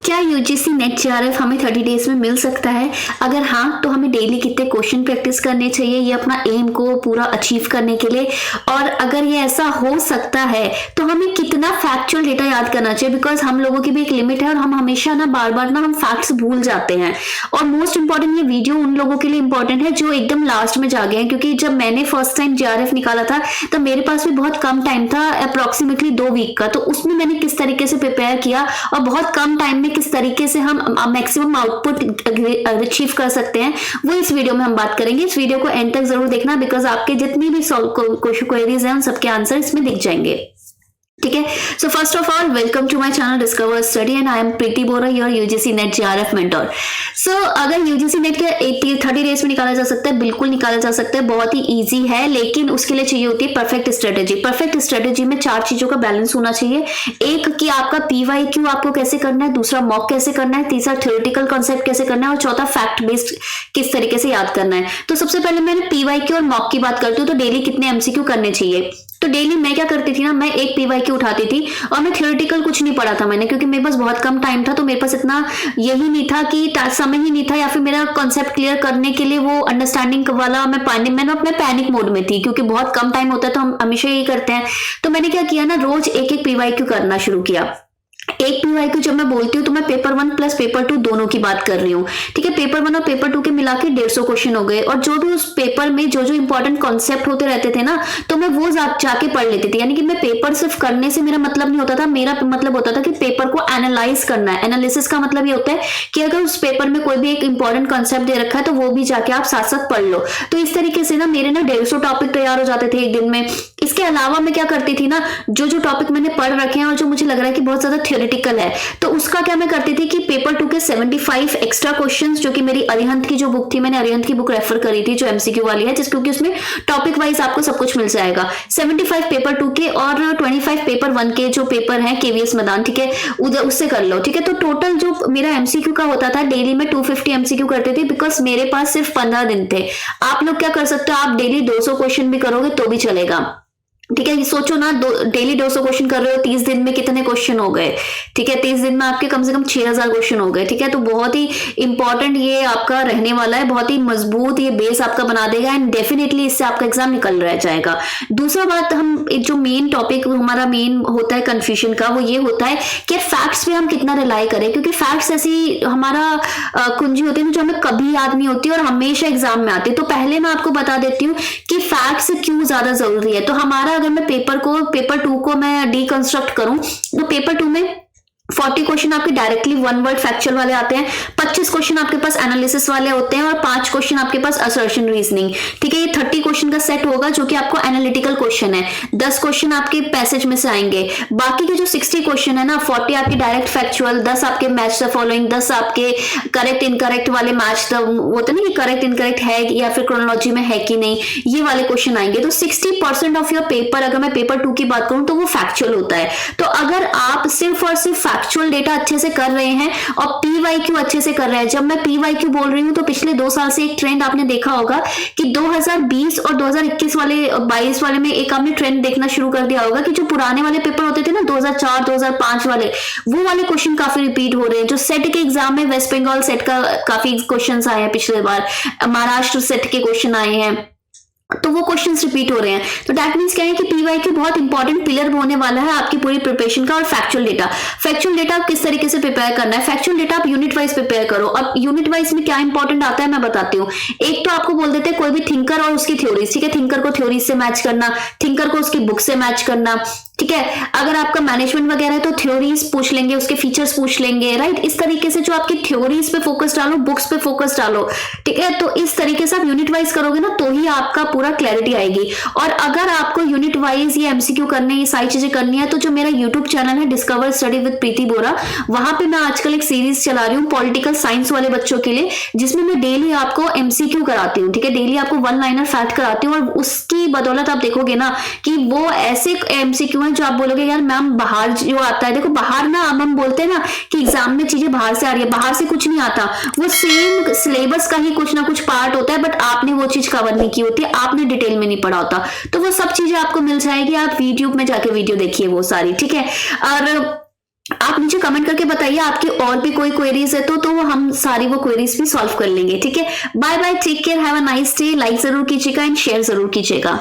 क्या UGC NET JRF हमें 30 days में मिल सकता है? अगर हाँ, तो हमें डेली कितने क्वेश्चन प्रैक्टिस करने चाहिए ये अपना एम को पूरा अचीव करने के लिए? और अगर ये ऐसा हो सकता है तो हमें कितना फैक्चुअल डेटा याद करना चाहिए? बिकॉज हम लोगों की भी एक लिमिट है और हम हमेशा ना बार बार ना हम फैक्ट्स भूल जाते हैं। और मोस्ट इंपॉर्टेंट ये वीडियो उन लोगों के लिए इंपॉर्टेंट है जो एकदम लास्ट में जागे हैं, क्योंकि जब मैंने फर्स्ट टाइम जेआरएफ निकाला था तो मेरे पास भी बहुत कम टाइम था, अप्रोक्सीमेटली 2 वीक का। तो उसमें मैंने किस तरीके से प्रिपेयर किया और बहुत कम टाइम में किस तरीके से हम मैक्सिमम आउटपुट अचीव कर सकते हैं, वो इस वीडियो में हम बात करेंगे। इस वीडियो को एंड तक जरूर देखना, बिकॉज आपके जितनी भी क्वेरीज हैं उन सबके आंसर इसमें दिख जाएंगे। ठीक है, so first of all welcome to my channel discover study and I am Preeti Bora, your UGC NET JRF mentor. So अगर यूजीसी नेट के 30 डेज में निकाला जा सकता है, बिल्कुल निकाला जा सकता है, बहुत ही इजी है, लेकिन उसके लिए चाहिए होती है परफेक्ट स्ट्रेटेजी। परफेक्ट स्ट्रेटेजी में 4 चीजों का बैलेंस होना चाहिए। एक कि आपका पीवाईक्यू आपको कैसे करना है, दूसरा मॉक कैसे करना है, तीसरा थ्योरेटिकल कॉन्सेप्ट कैसे करना है और चौथा फैक्ट बेस्ड किस तरीके से याद करना है। तो सबसे पहले मैंने पीवाईक्यू और मॉक की बात करती हूँ। तो डेली कितने एमसीक्यू करने चाहिए? तो डेली मैं क्या करती थी ना, मैं एक पीवाईक्यू उठाती थी और मैं थ्योरेटिकल कुछ नहीं पढ़ा था मैंने, क्योंकि मेरे पास बहुत कम टाइम था। तो मेरे पास इतना यही नहीं था कि समय ही नहीं था, या फिर मेरा कॉन्सेप्ट क्लियर करने के लिए वो अंडरस्टैंडिंग वाला मैं अपने पैनिक मोड में थी, क्योंकि बहुत कम टाइम होता है। तो हम हमेशा यही करते हैं। तो मैंने क्या किया ना, रोज एक पीवाईक्यू करना शुरू किया। एक पीवाईक्यू जब मैं बोलती हूँ तो मैं पेपर 1 प्लस पेपर 2 दोनों की बात कर रही हूँ। ठीक है, पेपर 1 और पेपर 2 के मिला के 150 क्वेश्चन हो गए। और जो भी उस पेपर में जो इंपॉर्टेंट कॉन्सेप्ट होते रहते थे ना, तो मैं वो जाके पढ़ लेती थी। यानी कि मैं पेपर सिर्फ करने से मेरा मतलब नहीं होता था, मेरा मतलब होता था कि पेपर को एनालाइज करना है। एनालिसिस का मतलब ये होता है कि अगर उस पेपर में कोई भी एक इंपॉर्टेंट कॉन्सेप्ट दे रखा है तो वो भी जाके आप साथ साथ पढ़ लो। तो इस तरीके से ना मेरे ना 150 टॉपिक तैयार हो जाते थे एक दिन में। इसके अलावा मैं क्या करती थी ना, जो टॉपिक मैंने पढ़ रखे हैं और जो मुझे लग रहा है कि बहुत ज्यादा थ्योरेटिकल है, तो उसका क्या मैं करती थी कि पेपर 2 के 75 एक्स्ट्रा क्वेश्चंस, जो कि मेरी अरिहंत की जो बुक थी, मैंने अरिहंत की बुक रेफर करी थी जो एमसीक्यू वाली है, क्योंकि उसमें टॉपिक वाइज आपको सब कुछ मिल जाएगा। 75 पेपर 2 के और 25 पेपर 1 के जो पेपर हैं केवीएस मैदान, ठीक है, उधर उससे कर लो। ठीक है, तो टोटल जो मेरा एमसीक्यू का होता था, डेली में 250 एमसीक्यू करते थे, बिकॉज मेरे पास सिर्फ 15 दिन थे। आप लोग क्या कर सकते हो, आप डेली 200 क्वेश्चन भी करोगे तो भी चलेगा। ठीक है, सोचो ना, डेली 200 क्वेश्चन कर रहे हो, 30 दिन में कितने क्वेश्चन हो गए? ठीक है, 30 दिन में आपके कम से कम 6000 क्वेश्चन हो गए। ठीक है, तो बहुत ही इंपॉर्टेंट ये आपका रहने वाला है, बहुत ही मजबूत ये बेस आपका बना देगा एंड डेफिनेटली इससे आपका एग्जाम निकल रह जाएगा। दूसरा बात, हम जो मेन टॉपिक हमारा मेन होता है कंफ्यूजन का, वो ये होता है कि फैक्ट्स पे हम कितना रिलाई करें, क्योंकि फैक्ट्स ऐसी हमारा कुंजी होती है जो हमें कभी याद नहीं होती और हमेशा एग्जाम में आती है। तो पहले मैं आपको बता देती हूँ कि फैक्ट्स क्यों ज्यादा जरूरी है। तो हमारा अगर मैं पेपर 2 को मैं डीकंस्ट्रक्ट करूं, तो पेपर 2 में 40 क्वेश्चन आपके डायरेक्टली 1 वर्ड फैक्चुअल वाले आते हैं, 25 क्वेश्चन आपके पास एनालिसिस वाले होते हैं और 5 क्वेश्चन आपके पास असर्शन रीजनिंग। ठीक है, ये 30 क्वेश्चन का सेट होगा जो कि आपको एनालिटिकल क्वेश्चन है। 10 क्वेश्चन आपके पैसेज में से आएंगे। बाकी के जो 60 क्वेश्चन है ना, 40 आपके डायरेक्ट फैक्चुअल, 10 आपके मैच द फॉलोइंग, 10 आपके करेक्ट इनकरेक्ट वाले मैच द होते ना कि करेक्ट इनकरेक्ट है या फिर क्रोनोलॉजी में है कि नहीं, ये वाले क्वेश्चन आएंगे। तो 60% ऑफ योर पेपर, अगर मैं पेपर 2 की बात करूं तो वो फैक्चुअल होता है। तो अगर आप सिर्फ और सिर्फ फैक्चुअल डेटा अच्छे से कर रहे हैं और पीवाईक्यू अच्छे से कर रहे हैं, जब मैं पीवाईक्यू बोल रही हूं तो पिछले 2 साल से एक ट्रेंड आपने देखा होगा कि 2020 और 2021 वाले 22 वाले में एक आपने ट्रेंड देखना शुरू कर दिया होगा कि जो पुराने वाले पेपर होते थे ना 2004 2005 वाले, वो वाले क्वेश्चन काफी रिपीट हो रहे हैं। जो सेट के एग्जाम में वेस्ट बंगाल सेट का काफी क्वेश्चन आए हैं, पिछले बार महाराष्ट्र सेट के क्वेश्चन आए हैं, तो वो क्वेश्चंस रिपीट हो रहे हैं। तो दैट मींस क्या है कि पीवाईक्यू बहुत इंपॉर्टेंट पिलर होने वाला है आपकी पूरी प्रिपरेशन का। और फैक्चुअल डेटा आप किस तरीके से प्रिपेयर करना है, फैक्चुअल डेटा आप यूनिट वाइज प्रिपेयर करो। अब यूनिट वाइज में क्या इंपॉर्टेंट आता है मैं बताती हूँ। एक तो आपको बोल देते हैं कोई भी थिंकर और उसकी थ्योरीज, ठीक है, थिंकर को थ्योरीज से मैच करना, थिंकर को उसकी बुक से मैच करना। ठीक है, अगर आपका मैनेजमेंट वगैरह है तो थ्योरीज पूछ लेंगे, उसके फीचर्स पूछ लेंगे, राइट। इस तरीके से जो आपकी थ्योरीज पे फोकस डालो, बुक्स पे फोकस डालो। ठीक है, तो इस तरीके से आप यूनिट वाइज करोगे ना तो ही आपका पूरा क्लैरिटी आएगी। और अगर आपको यूनिट वाइज ये एमसीक्यू करने, ये सारी चीजें करनी है, तो जो मेरा यूट्यूब चैनल है डिस्कवर स्टडी विद प्रीति बोरा, वहां पे मैं आजकल एक सीरीज चला रही हूँ पॉलिटिकल साइंस वाले बच्चों के लिए, जिसमें मैं डेली आपको एमसीक्यू कराती हूँ। ठीक है, डेली आपको 1 लाइनर फैक्ट कराती हूँ और उसकी बदौलत आप देखोगे ना कि वो ऐसे एमसीक्यू है जो आप बोलोगे यार मैम बाहर जो आता है, देखो बाहर ना हम बोलते हैं ना कि एग्जाम में चीजें बाहर से आ रही है, बाहर से कुछ नहीं आता, वो सेम सिलेबस का ही कुछ ना कुछ पार्ट होता है, बट आपने वो चीज कवर नहीं की होती है, आपने डिटेल में नहीं पढ़ा होता। तो वो सब चीजें आपको मिल जाएगी, आप यूट्यूब में जाके वीडियो देखिए वो सारी। ठीक है, और आप नीचे कमेंट करके बताइए आपकी और भी कोई क्वेरीज है तो हम सारी वो क्वेरीज भी सॉल्व कर लेंगे। ठीक है, bye bye, take care, have a nice day. Like जरूर कीजिएगा एंड शेयर जरूर कीजिएगा।